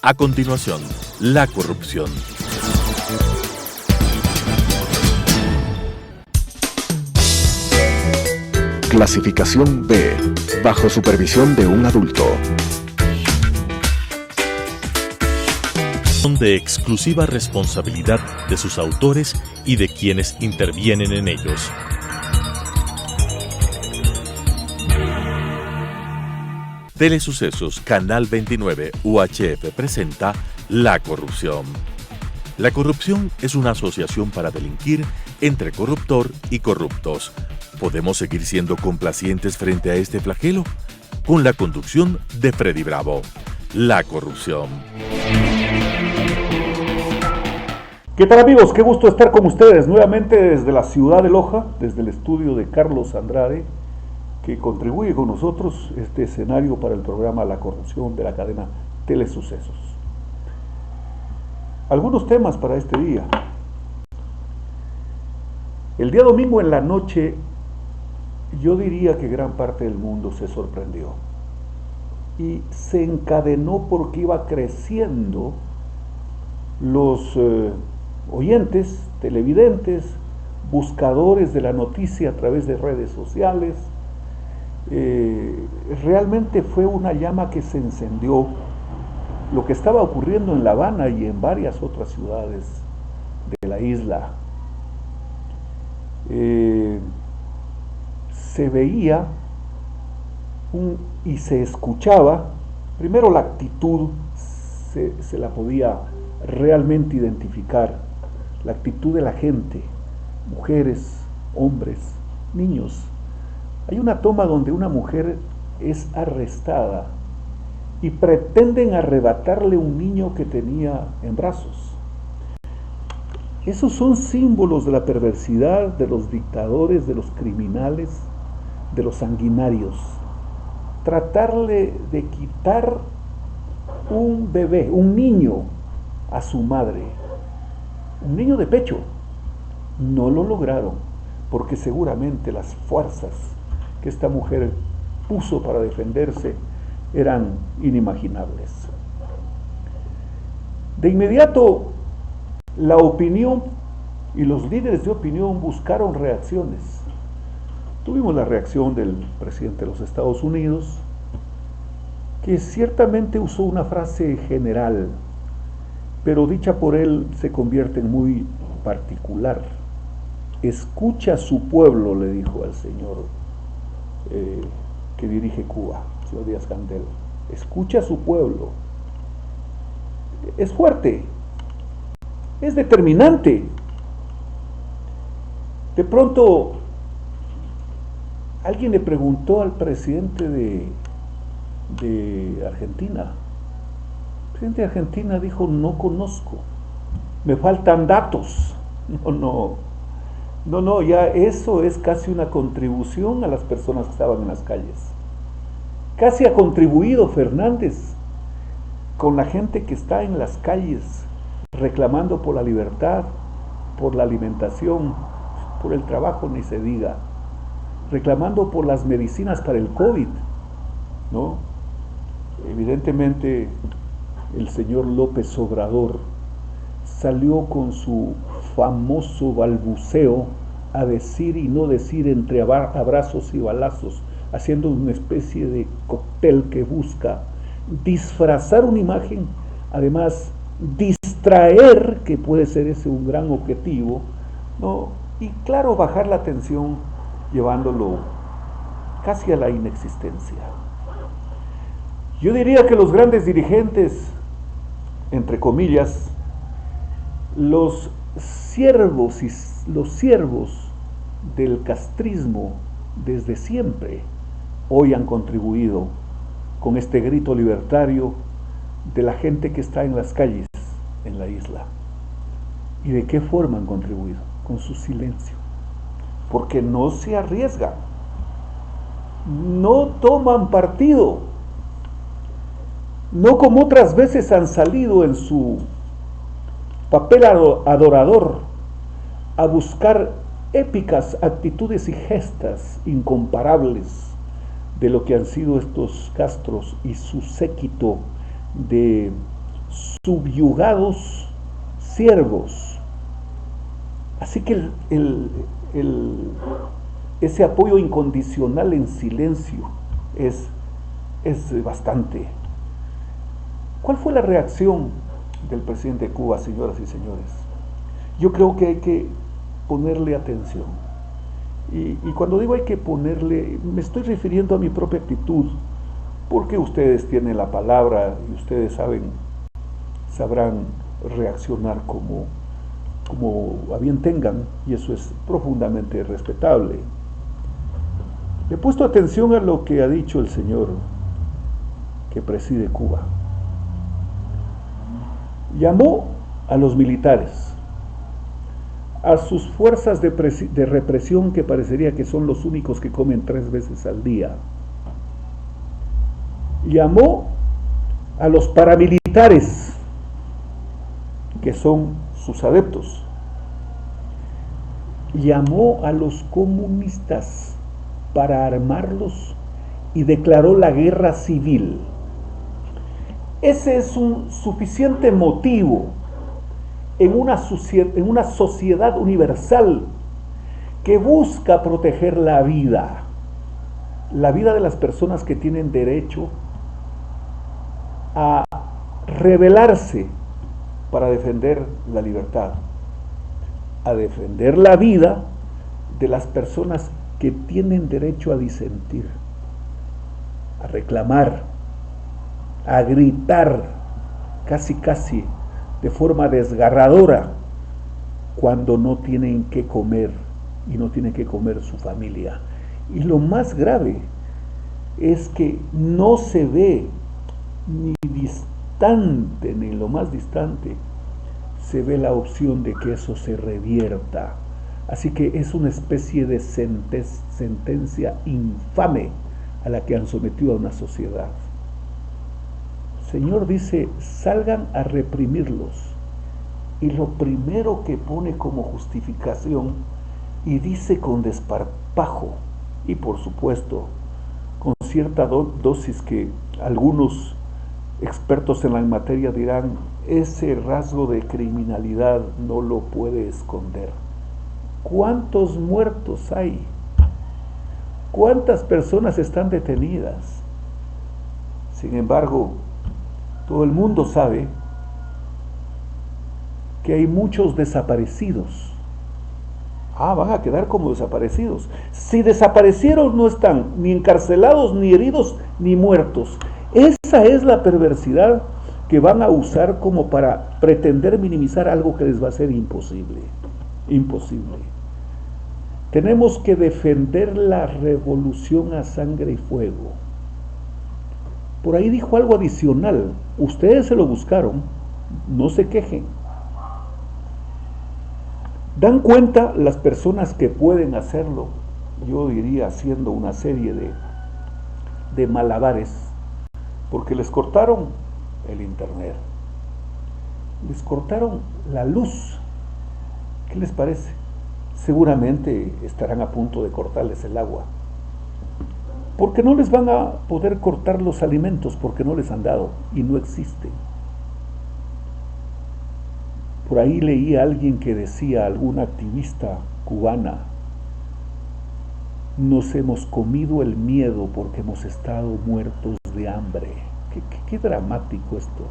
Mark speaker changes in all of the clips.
Speaker 1: A continuación, la corrupción.
Speaker 2: Clasificación B, bajo supervisión de un adulto.
Speaker 1: Son de exclusiva responsabilidad de sus autores y de quienes intervienen en ellos. Telesucesos, Canal 29, UHF presenta La Corrupción. La corrupción es una asociación para delinquir entre corruptor y corruptos. ¿Podemos seguir siendo complacientes frente a este flagelo? Con la conducción de Freddy Bravo. La Corrupción.
Speaker 3: ¿Qué tal, amigos? Qué gusto estar con ustedes nuevamente desde la ciudad de Loja, desde el estudio de Carlos Andrade, que contribuye con nosotros este escenario para el programa La Corrupción de la cadena Telesucesos. Algunos temas para este día. El día domingo en la noche, yo diría que gran parte del mundo se sorprendió y se encadenó porque iba creciendo los oyentes, televidentes, buscadores de la noticia a través de redes sociales. Realmente fue una llama que se encendió lo que estaba ocurriendo en La Habana y en varias otras ciudades de la isla. Se veía y se escuchaba, primero la actitud se la podía realmente identificar, la actitud de la gente, mujeres, hombres, niños. Hay una toma donde una mujer es arrestada y pretenden arrebatarle un niño que tenía en brazos. Esos son símbolos de la perversidad de los dictadores, de los criminales, de los sanguinarios. Tratarle de quitar un bebé, un niño, a su madre, un niño de pecho. No lo lograron, porque seguramente las fuerzas que esta mujer puso para defenderse eran inimaginables. De inmediato, la opinión y los líderes de opinión buscaron reacciones. Tuvimos la reacción del presidente de los Estados Unidos, que ciertamente usó una frase general, pero dicha por él se convierte en muy particular. Escucha a su pueblo, le dijo al señor que dirige Cuba, señor Díaz-Canel. Escucha a su pueblo. Es fuerte, es determinante. De pronto, alguien le preguntó al presidente de Argentina. El presidente de Argentina dijo: no conozco, me faltan datos. No, ya eso es casi una contribución a las personas que estaban en las calles. Casi ha contribuido Fernández con la gente que está en las calles reclamando por la libertad, por la alimentación, por el trabajo, ni se diga, reclamando por las medicinas para el COVID, ¿no? Evidentemente el señor López Obrador salió con su famoso balbuceo a decir y no decir entre abrazos y balazos, haciendo una especie de cóctel que busca disfrazar una imagen, además distraer, que puede ser ese un gran objetivo, ¿no? Y claro, bajar la tensión llevándolo casi a la inexistencia. Yo diría que los grandes dirigentes, entre comillas, los siervos del castrismo desde siempre, hoy han contribuido con este grito libertario de la gente que está en las calles en la isla. ¿Y de qué forma han contribuido? Con su silencio, porque no se arriesgan, no toman partido, no como otras veces han salido en su papel adorador a buscar épicas actitudes y gestas incomparables de lo que han sido estos castros y su séquito de subyugados siervos. Así que ese apoyo incondicional en silencio es bastante. ¿Cuál fue la reacción del presidente de Cuba, señoras y señores? Yo creo que hay que ponerle atención. Y cuando digo hay que ponerle, me estoy refiriendo a mi propia actitud, porque ustedes tienen la palabra y ustedes sabrán reaccionar como a bien tengan, y eso es profundamente respetable. He puesto atención a lo que ha dicho el señor que preside Cuba. Llamó a los militares, a sus fuerzas de represión, que parecería que son los únicos que comen 3 veces al día. Llamó a los paramilitares, que son sus adeptos. Llamó a los comunistas para armarlos y declaró la guerra civil. Ese es un suficiente motivo en una sociedad universal que busca proteger la vida de las personas que tienen derecho a rebelarse para defender la libertad, a defender la vida de las personas que tienen derecho a disentir, a reclamar, a gritar, casi de forma desgarradora, cuando no tienen que comer y no tiene que comer su familia. Y lo más grave es que no se ve ni distante, ni lo más distante, se ve la opción de que eso se revierta. Así que es una especie de sentencia infame a la que han sometido a una sociedad. El Señor dice, salgan a reprimirlos. Y lo primero que pone como justificación, y dice con desparpajo, y por supuesto con cierta dosis que algunos expertos en la materia dirán, ese rasgo de criminalidad no lo puede esconder. ¿Cuántos muertos hay? ¿Cuántas personas están detenidas? Sin embargo, todo el mundo sabe que hay muchos desaparecidos. Van a quedar como desaparecidos. Si desaparecieron, no están ni encarcelados, ni heridos, ni muertos. Esa es la perversidad que van a usar como para pretender minimizar algo que les va a ser imposible. Imposible. Tenemos que defender la revolución a sangre y fuego. Por ahí dijo algo adicional. Ustedes se lo buscaron, no se quejen. Dan cuenta las personas que pueden hacerlo, yo diría haciendo una serie de malabares, porque les cortaron el internet, les cortaron la luz. ¿Qué les parece? Seguramente estarán a punto de cortarles el agua, porque no les van a poder cortar los alimentos, porque no les han dado y no existen. Por ahí leí a alguien que decía, alguna activista cubana, nos hemos comido el miedo porque hemos estado muertos de hambre. Qué dramático esto.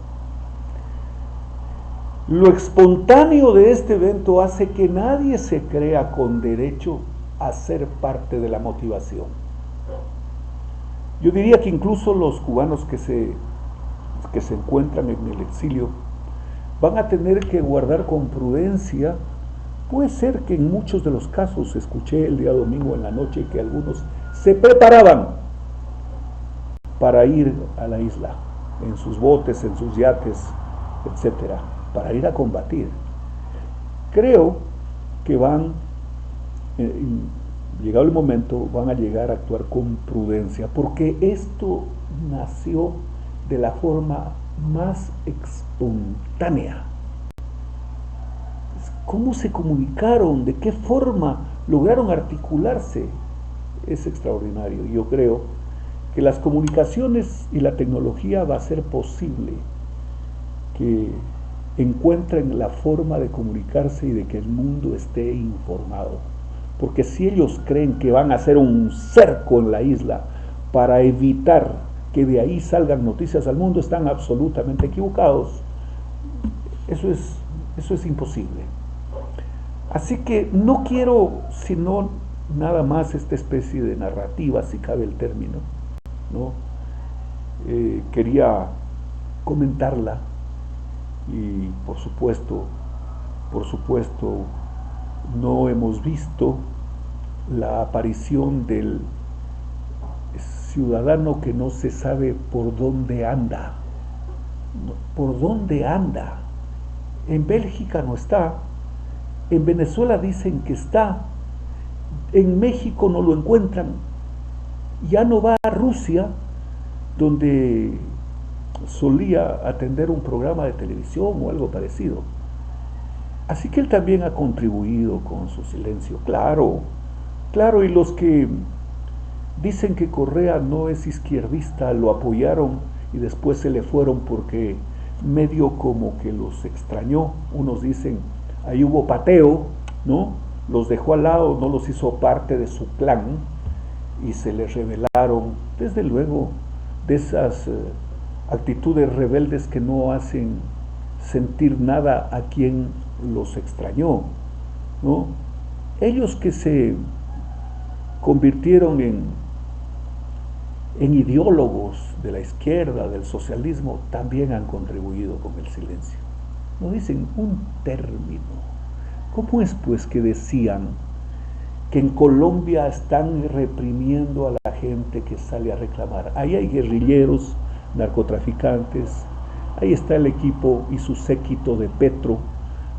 Speaker 3: Lo espontáneo de este evento hace que nadie se crea con derecho a ser parte de la motivación. Yo diría que incluso los cubanos que se encuentran en el exilio van a tener que guardar con prudencia. Puede ser que en muchos de los casos, escuché el día domingo en la noche que algunos se preparaban para ir a la isla, en sus botes, en sus yates, etcétera, para ir a combatir. Creo que llegado el momento, van a llegar a actuar con prudencia, porque esto nació de la forma más espontánea. ¿Cómo se comunicaron? ¿De qué forma lograron articularse? Es extraordinario. Yo creo que las comunicaciones y la tecnología va a ser posible que encuentren la forma de comunicarse y de que el mundo esté informado. Porque si ellos creen que van a hacer un cerco en la isla para evitar que de ahí salgan noticias al mundo, están absolutamente equivocados. Eso es imposible. Así que no quiero sino nada más esta especie de narrativa, si cabe el término, ¿no? Quería comentarla y por supuesto no hemos visto la aparición del ciudadano que no se sabe por dónde anda. ¿Por dónde anda? En Bélgica no está, en Venezuela dicen que está, en México no lo encuentran, ya no va a Rusia, donde solía atender un programa de televisión o algo parecido. Así que él también ha contribuido con su silencio, claro, y los que dicen que Correa no es izquierdista lo apoyaron y después se le fueron porque medio como que los extrañó. Unos dicen, ahí hubo pateo, ¿no? Los dejó al lado, no los hizo parte de su clan y se les rebelaron, desde luego, de esas actitudes rebeldes que no hacen sentir nada a quien los extrañó, ¿no? Ellos que se convirtieron en ideólogos de la izquierda, del socialismo, también han contribuido con el silencio. No dicen un término. ¿Cómo es pues que decían que en Colombia están reprimiendo a la gente que sale a reclamar? Ahí hay guerrilleros, narcotraficantes, ahí está el equipo y su séquito de Petro,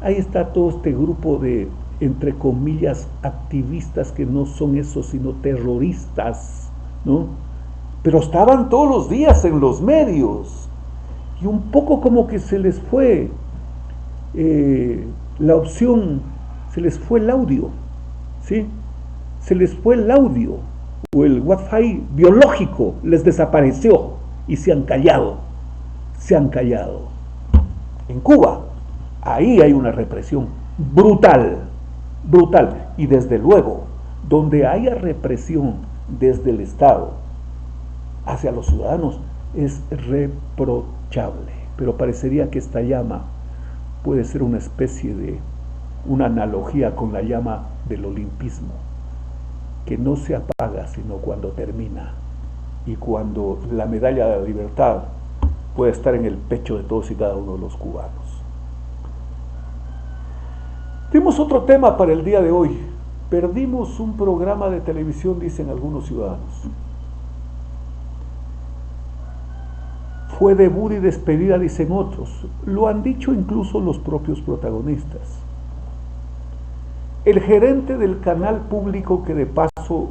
Speaker 3: ahí está todo este grupo de, entre comillas, activistas que no son eso sino terroristas, ¿no? Pero estaban todos los días en los medios y un poco como que se les fue la opción, se les fue el audio, ¿sí? Se les fue el audio o el wifi biológico, les desapareció y se han callado. En Cuba, ahí hay una represión brutal, y desde luego, donde haya represión desde el Estado hacia los ciudadanos es reprochable, pero parecería que esta llama puede ser una especie de una analogía con la llama del olimpismo, que no se apaga sino cuando termina, y cuando la medalla de la libertad puede estar en el pecho de todos y cada uno de los cubanos. Tenemos otro tema para el día de hoy. Perdimos un programa de televisión, dicen algunos ciudadanos. Fue debut y despedida, dicen otros. Lo han dicho incluso los propios protagonistas. El gerente del canal público, que de paso,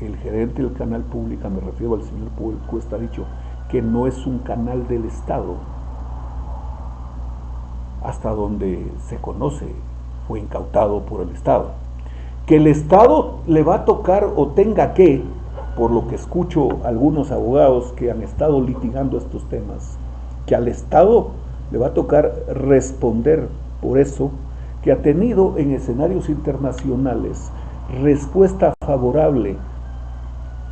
Speaker 3: el gerente del canal público, me refiero al señor Cuesta, ha dicho que no es un canal del Estado. Hasta donde se conoce, fue incautado por el Estado. Que el Estado le va a tocar o tenga que, por lo que escucho algunos abogados que han estado litigando estos temas, que al Estado le va a tocar responder por eso, que ha tenido en escenarios internacionales respuesta favorable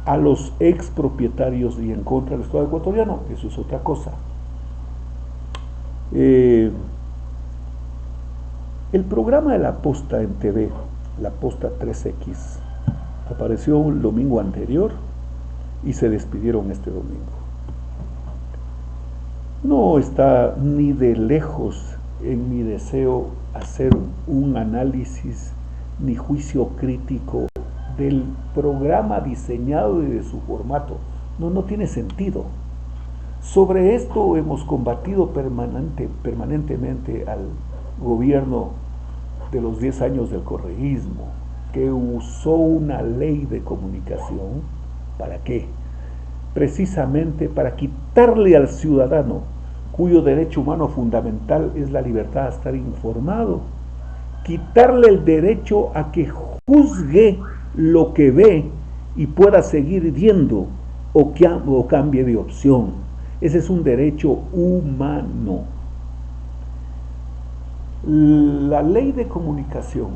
Speaker 3: a los expropietarios y en contra del Estado ecuatoriano. Eso es otra cosa. El programa de La Posta en TV, La Posta 3X, apareció el domingo anterior y se despidieron este domingo. No está ni de lejos en mi deseo hacer un análisis ni juicio crítico del programa diseñado y de su formato. No tiene sentido. Sobre esto hemos combatido permanentemente al gobierno de los 10 años del correísmo, que usó una ley de comunicación. ¿Para qué? Precisamente para quitarle al ciudadano, cuyo derecho humano fundamental es la libertad a estar informado, quitarle el derecho a que juzgue lo que ve y pueda seguir viendo o cambie de opción. Ese es un derecho humano. La ley de comunicación,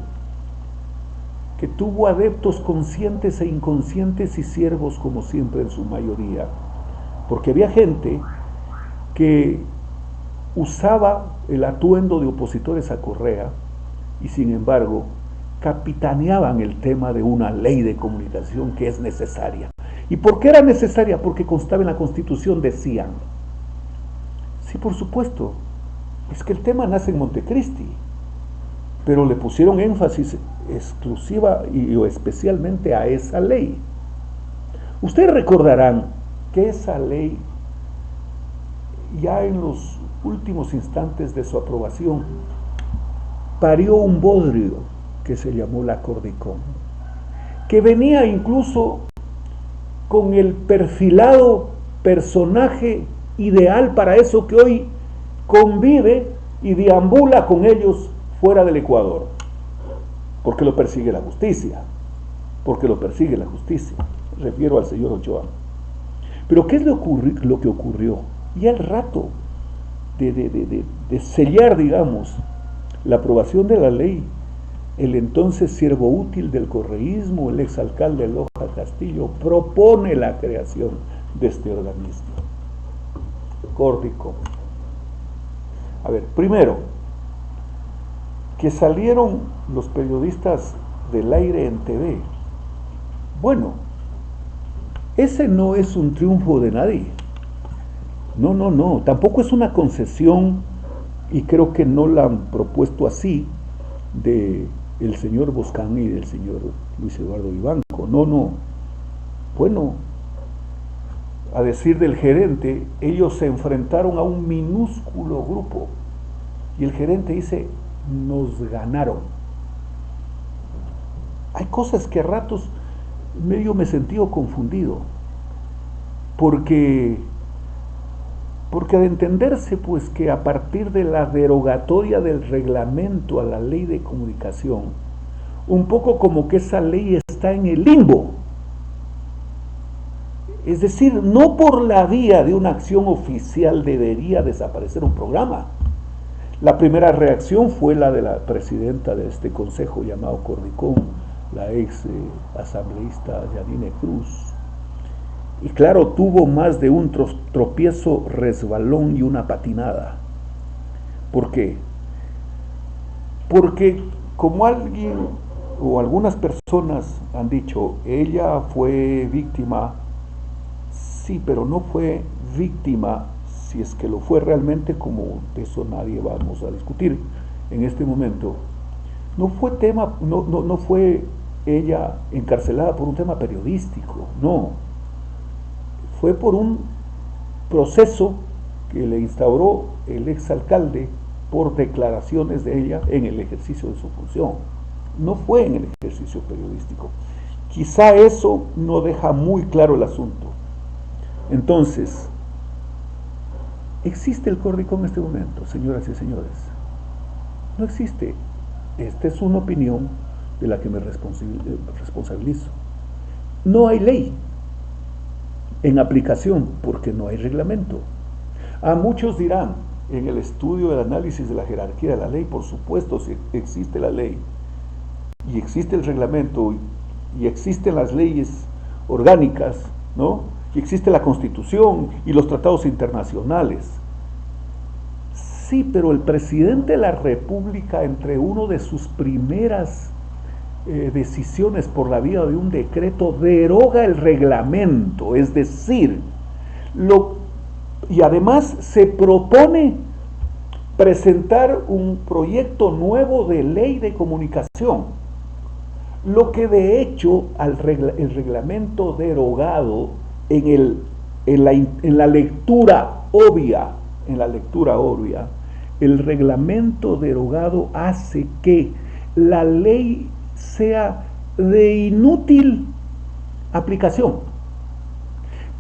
Speaker 3: que tuvo adeptos conscientes e inconscientes y siervos como siempre en su mayoría, porque había gente que usaba el atuendo de opositores a Correa y sin embargo capitaneaban el tema de una ley de comunicación que es necesaria. ¿Y por qué era necesaria? Porque constaba en la Constitución, decían. Sí, por supuesto, es que el tema nace en Montecristi, pero le pusieron énfasis exclusiva o especialmente a esa ley. Ustedes recordarán que esa ley, ya en los últimos instantes de su aprobación, parió un bodrio que se llamó la Cordicom, que venía incluso con el perfilado personaje ideal para eso que hoy convive y deambula con ellos fuera del Ecuador, porque lo persigue la justicia, refiero al señor Ochoa. Pero ¿qué es lo que ocurrió? Y al rato de sellar, digamos, la aprobación de la ley, el entonces siervo útil del correísmo, el exalcalde Loja Castillo, propone la creación de este organismo, Cordicom. A ver, primero, que salieron los periodistas del aire en TV. Bueno, ese no es un triunfo de nadie. No, tampoco es una concesión, y creo que no la han propuesto así, de el señor Boscán y del señor Luis Eduardo Vivanco. No. Bueno, a decir del gerente, ellos se enfrentaron a un minúsculo grupo y el gerente dice, nos ganaron. Hay cosas que a ratos medio me he sentido confundido, porque ha de entenderse pues que a partir de la derogatoria del reglamento a la ley de comunicación, un poco como que esa ley está en el limbo. Es decir, no por la vía de una acción oficial debería desaparecer un programa. La primera reacción fue la de la presidenta de este consejo llamado Cordicom, la ex asambleísta Yanine Cruz. Y claro, tuvo más de un tropiezo, resbalón y una patinada. ¿Por qué? Porque como alguien o algunas personas han dicho, ella fue víctima, sí, pero no fue víctima, si es que lo fue realmente, como de eso nadie vamos a discutir en este momento. No fue ella encarcelada por un tema periodístico, no. Fue por un proceso que le instauró el exalcalde por declaraciones de ella en el ejercicio de su función. No fue en el ejercicio periodístico. Quizá eso no deja muy claro el asunto. Entonces, ¿existe el Cordicom en este momento, señoras y señores? No existe. Esta es una opinión de la que me responsabilizo. No hay ley en aplicación porque no hay reglamento. A muchos dirán, en el estudio del análisis de la jerarquía de la ley, por supuesto, si existe la ley y existe el reglamento y existen las leyes orgánicas, ¿no? Y existe la Constitución y los tratados internacionales. Sí, pero el presidente de la República, entre una de sus primeras decisiones por la vía de un decreto, deroga el reglamento, es decir, y además se propone presentar un proyecto nuevo de ley de comunicación, lo que de hecho el reglamento derogado en la lectura obvia, el reglamento derogado hace que la ley sea de inútil aplicación.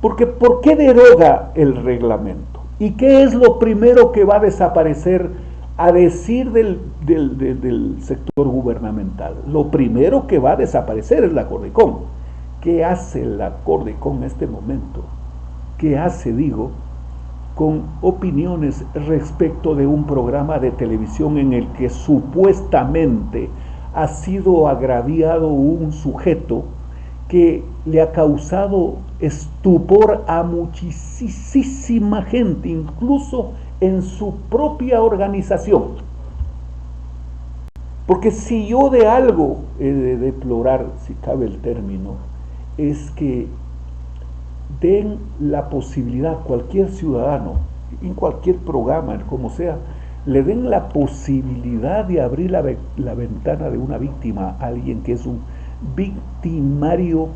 Speaker 3: Porque ¿por qué deroga el reglamento? ¿Y qué es lo primero que va a desaparecer a decir del sector gubernamental? Lo primero que va a desaparecer es la Cordicom. ¿Qué hace la Cordicom en este momento? ¿Qué hace, digo, con opiniones respecto de un programa de televisión en el que supuestamente ha sido agraviado un sujeto que le ha causado estupor a muchísima gente, incluso en su propia organización. Porque si yo de algo he de deplorar, si cabe el término, es que den la posibilidad, cualquier ciudadano, en cualquier programa, como sea, le den la posibilidad de abrir la ventana de una víctima a alguien que es un victimario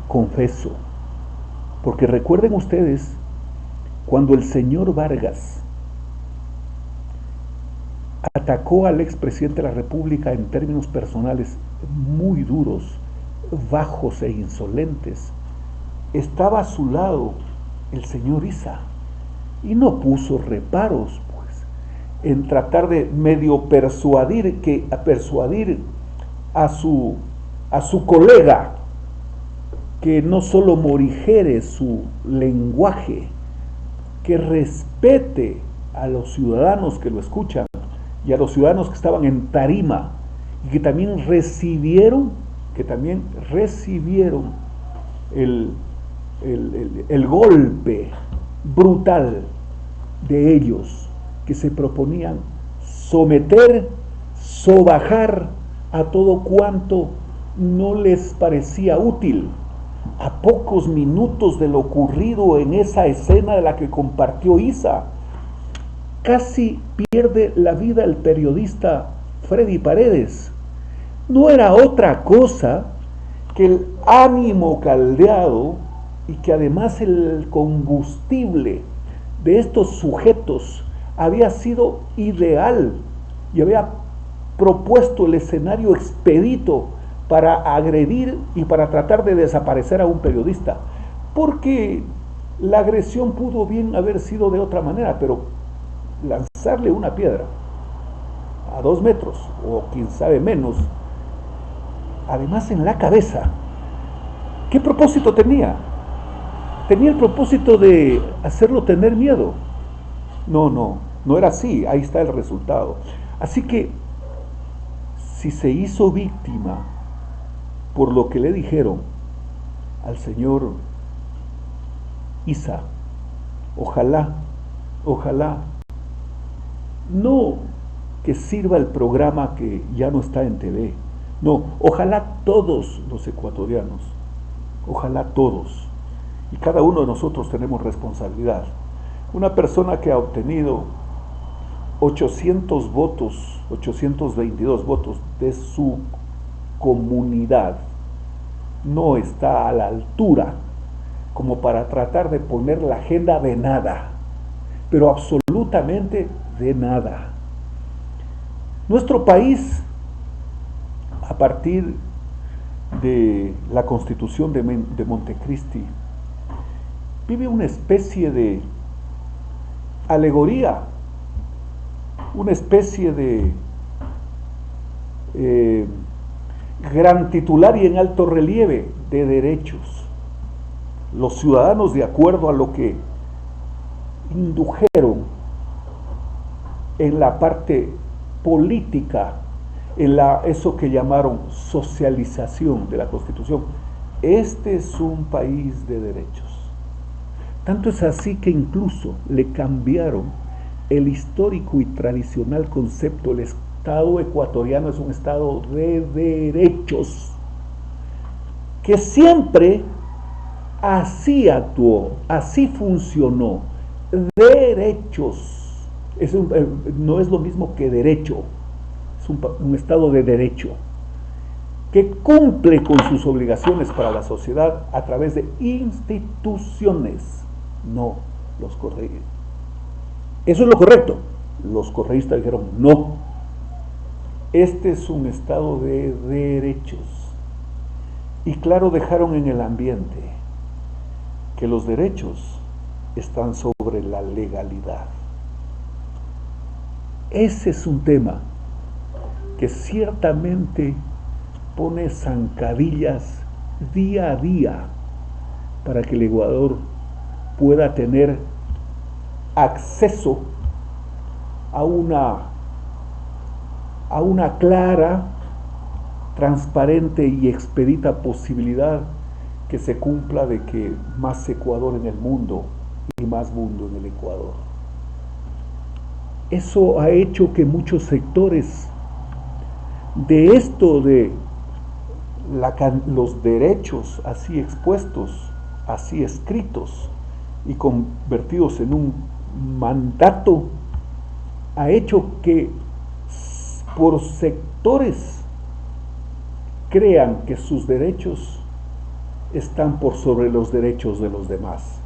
Speaker 3: confeso. Porque recuerden ustedes, cuando el señor Vargas atacó al expresidente de la República en términos personales muy duros, bajos e insolentes, estaba a su lado el señor Issa y no puso reparos en tratar de medio persuadir a su colega que no solo morigere su lenguaje, que respete a los ciudadanos que lo escuchan y a los ciudadanos que estaban en tarima y que también recibieron el golpe brutal de ellos, que se proponían someter, sobajar a todo cuanto no les parecía útil. A pocos minutos de lo ocurrido en esa escena de la que compartió Issa, casi pierde la vida el periodista Freddy Paredes. No era otra cosa que el ánimo caldeado y que además el combustible de estos sujetos había sido ideal y había propuesto el escenario expedito para agredir y para tratar de desaparecer a un periodista, porque la agresión pudo bien haber sido de otra manera, pero lanzarle una piedra a 2 metros o quién sabe menos, además en la cabeza, ¿qué propósito tenía? Tenía el propósito de hacerlo tener miedo. No era así, ahí está el resultado. Así que, si se hizo víctima por lo que le dijeron al señor Issa, ojalá, no que sirva el programa que ya no está en TV, no, ojalá todos los ecuatorianos, ojalá todos, y cada uno de nosotros tenemos responsabilidad. Una persona que ha obtenido 800 votos, 822 votos de su comunidad, no está a la altura como para tratar de poner la agenda de nada, pero absolutamente de nada. Nuestro país, a partir de la Constitución de Montecristi, vive una especie de alegoría, una especie de gran titular y en alto relieve de derechos. Los ciudadanos, de acuerdo a lo que indujeron en la parte política, en eso que llamaron socialización de la Constitución, este es un país de derechos. Tanto es así que incluso le cambiaron el histórico y tradicional concepto. El Estado ecuatoriano es un Estado de derechos, que siempre así actuó, así funcionó. Derechos. No es lo mismo que derecho, es un Estado de derecho, que cumple con sus obligaciones para la sociedad a través de instituciones, no los correístas. Eso es lo correcto. Los correístas dijeron no. Este es un Estado de derechos. Y claro, dejaron en el ambiente que los derechos están sobre la legalidad. Ese es un tema que ciertamente pone zancadillas día a día para que el Ecuador pueda tener acceso a una clara, transparente y expedita posibilidad que se cumpla de que más Ecuador en el mundo y más mundo en el Ecuador. Eso ha hecho que muchos sectores de esto de los derechos así expuestos, así escritos y convertidos en un mandato, ha hecho que por sectores crean que sus derechos están por sobre los derechos de los demás.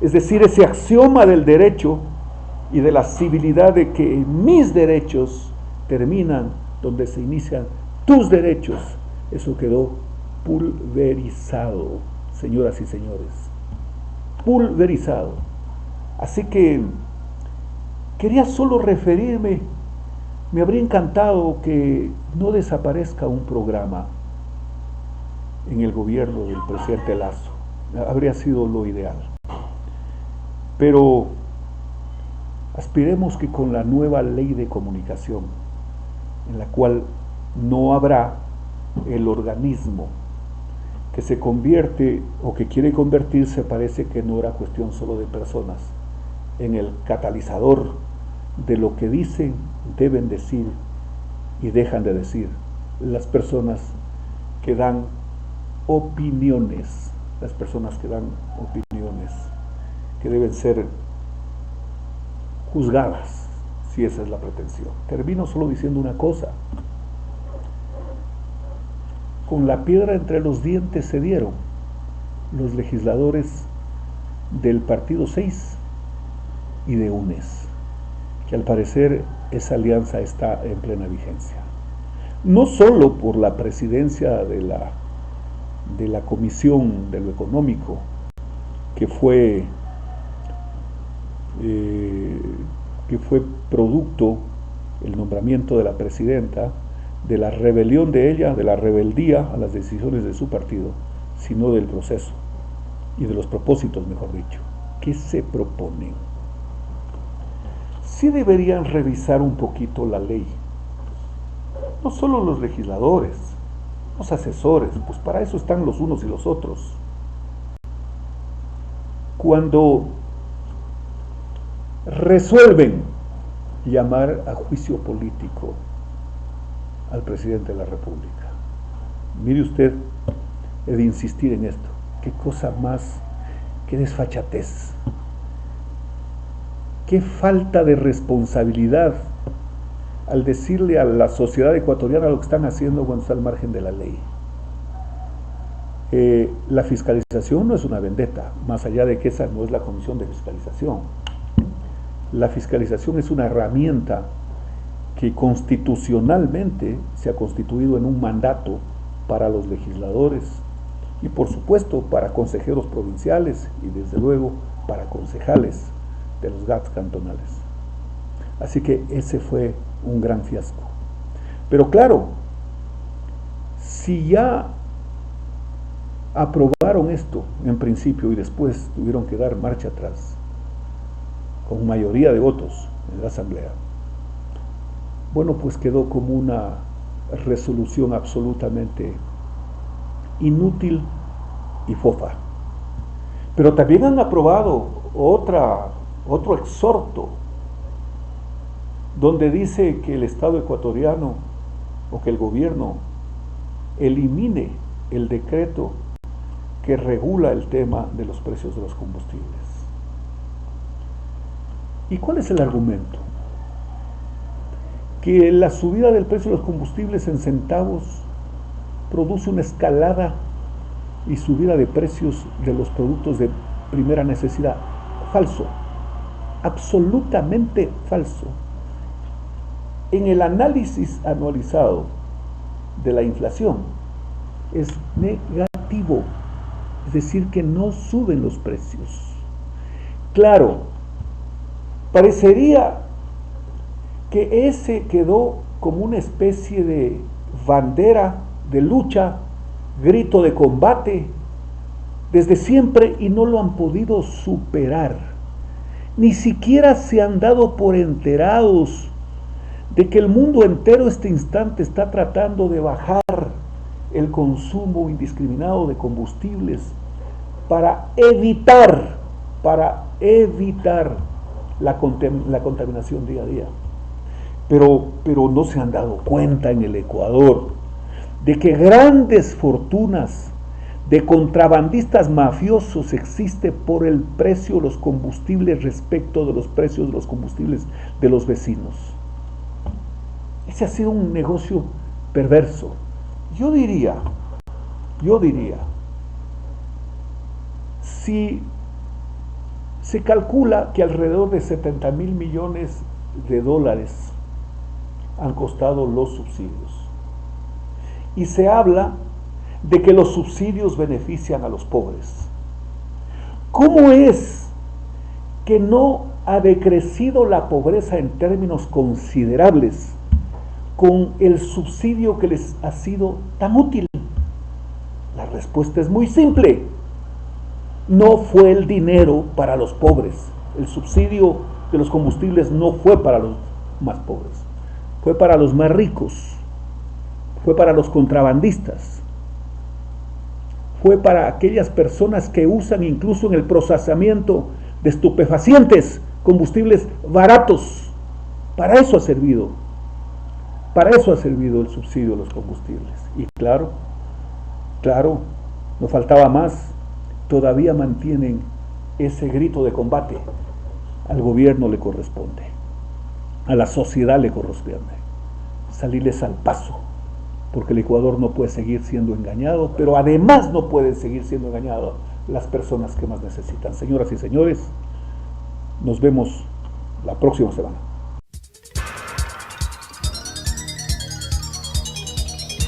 Speaker 3: Es decir, ese axioma del derecho y de la civilidad de que mis derechos terminan donde se inician tus derechos, eso quedó pulverizado, señoras y señores, pulverizado. Así que quería solo referirme, me habría encantado que no desaparezca un programa en el gobierno del presidente Lasso, habría sido lo ideal. Pero aspiremos que con la nueva ley de comunicación, en la cual no habrá el organismo que se convierte o que quiere convertirse, parece que no era cuestión solo de personas, en el catalizador de lo que dicen, deben decir y dejan de decir las personas que dan opiniones, que deben ser juzgadas, si esa es la pretensión. Termino solo diciendo una cosa: con la piedra entre los dientes se dieron los legisladores del Partido 6 y de UNES, que al parecer esa alianza está en plena vigencia. No solo por la presidencia de la Comisión de lo Económico, que fue producto, el nombramiento de la presidenta, de la rebelión de ella, de la rebeldía a las decisiones de su partido, sino del proceso y de los propósitos, mejor dicho. ¿Qué se proponen? Sí deberían revisar un poquito la ley. No solo los legisladores, los asesores, pues para eso están los unos y los otros. Cuando resuelven llamar a juicio político al presidente de la República, mire usted, he de insistir en esto, qué cosa más, qué desfachatez, qué falta de responsabilidad al decirle a la sociedad ecuatoriana lo que están haciendo cuando está al margen de la ley. La fiscalización no es una vendetta, más allá de que esa no es la comisión de fiscalización. La fiscalización es una herramienta que constitucionalmente se ha constituido en un mandato para los legisladores y por supuesto para consejeros provinciales y desde luego para concejales de los GATS cantonales. Así que ese fue un gran fiasco. Pero claro, si ya aprobaron esto en principio y después tuvieron que dar marcha atrás con mayoría de votos en la asamblea, bueno, pues quedó como una resolución absolutamente inútil y fofa. Pero también han aprobado otro exhorto donde dice que el Estado ecuatoriano o que el gobierno elimine el decreto que regula el tema de los precios de los combustibles. ¿Y cuál es el argumento? Que la subida del precio de los combustibles en centavos produce una escalada y subida de precios de los productos de primera necesidad. Falso, absolutamente falso. En el análisis anualizado de la inflación es negativo, es decir, que no suben los precios. Claro, parecería que ese quedó como una especie de bandera de lucha, grito de combate desde siempre y no lo han podido superar. Ni siquiera se han dado por enterados de que el mundo entero este instante está tratando de bajar el consumo indiscriminado de combustibles para evitar la contaminación día a día. Pero no se han dado cuenta en el Ecuador de que grandes fortunas de contrabandistas mafiosos existe por el precio de los combustibles respecto de los precios de los combustibles de los vecinos. Ese ha sido un negocio perverso. Yo diría, si se calcula que alrededor de 70,000 millones de dólares han costado los subsidios, y se habla de que los subsidios benefician a los pobres, ¿cómo es que no ha decrecido la pobreza en términos considerables con el subsidio que les ha sido tan útil? La respuesta es muy simple. No fue el dinero para los pobres. El subsidio de los combustibles no fue para los más pobres. Fue para los más ricos. Fue para los contrabandistas. Fue para aquellas personas que usan incluso en el procesamiento de estupefacientes combustibles baratos. Para eso ha servido. Para eso ha servido el subsidio de los combustibles. Y claro, no faltaba más, todavía mantienen ese grito de combate. Al gobierno le corresponde, a la sociedad le corresponde salirles al paso, porque el Ecuador no puede seguir siendo engañado, pero además no pueden seguir siendo engañados las personas que más necesitan. Señoras y señores, nos vemos la próxima semana.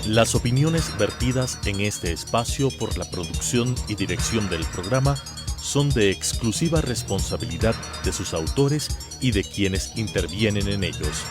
Speaker 1: Las opiniones vertidas en este espacio por la producción y dirección del programa son de exclusiva responsabilidad de sus autores y de quienes intervienen en ellos.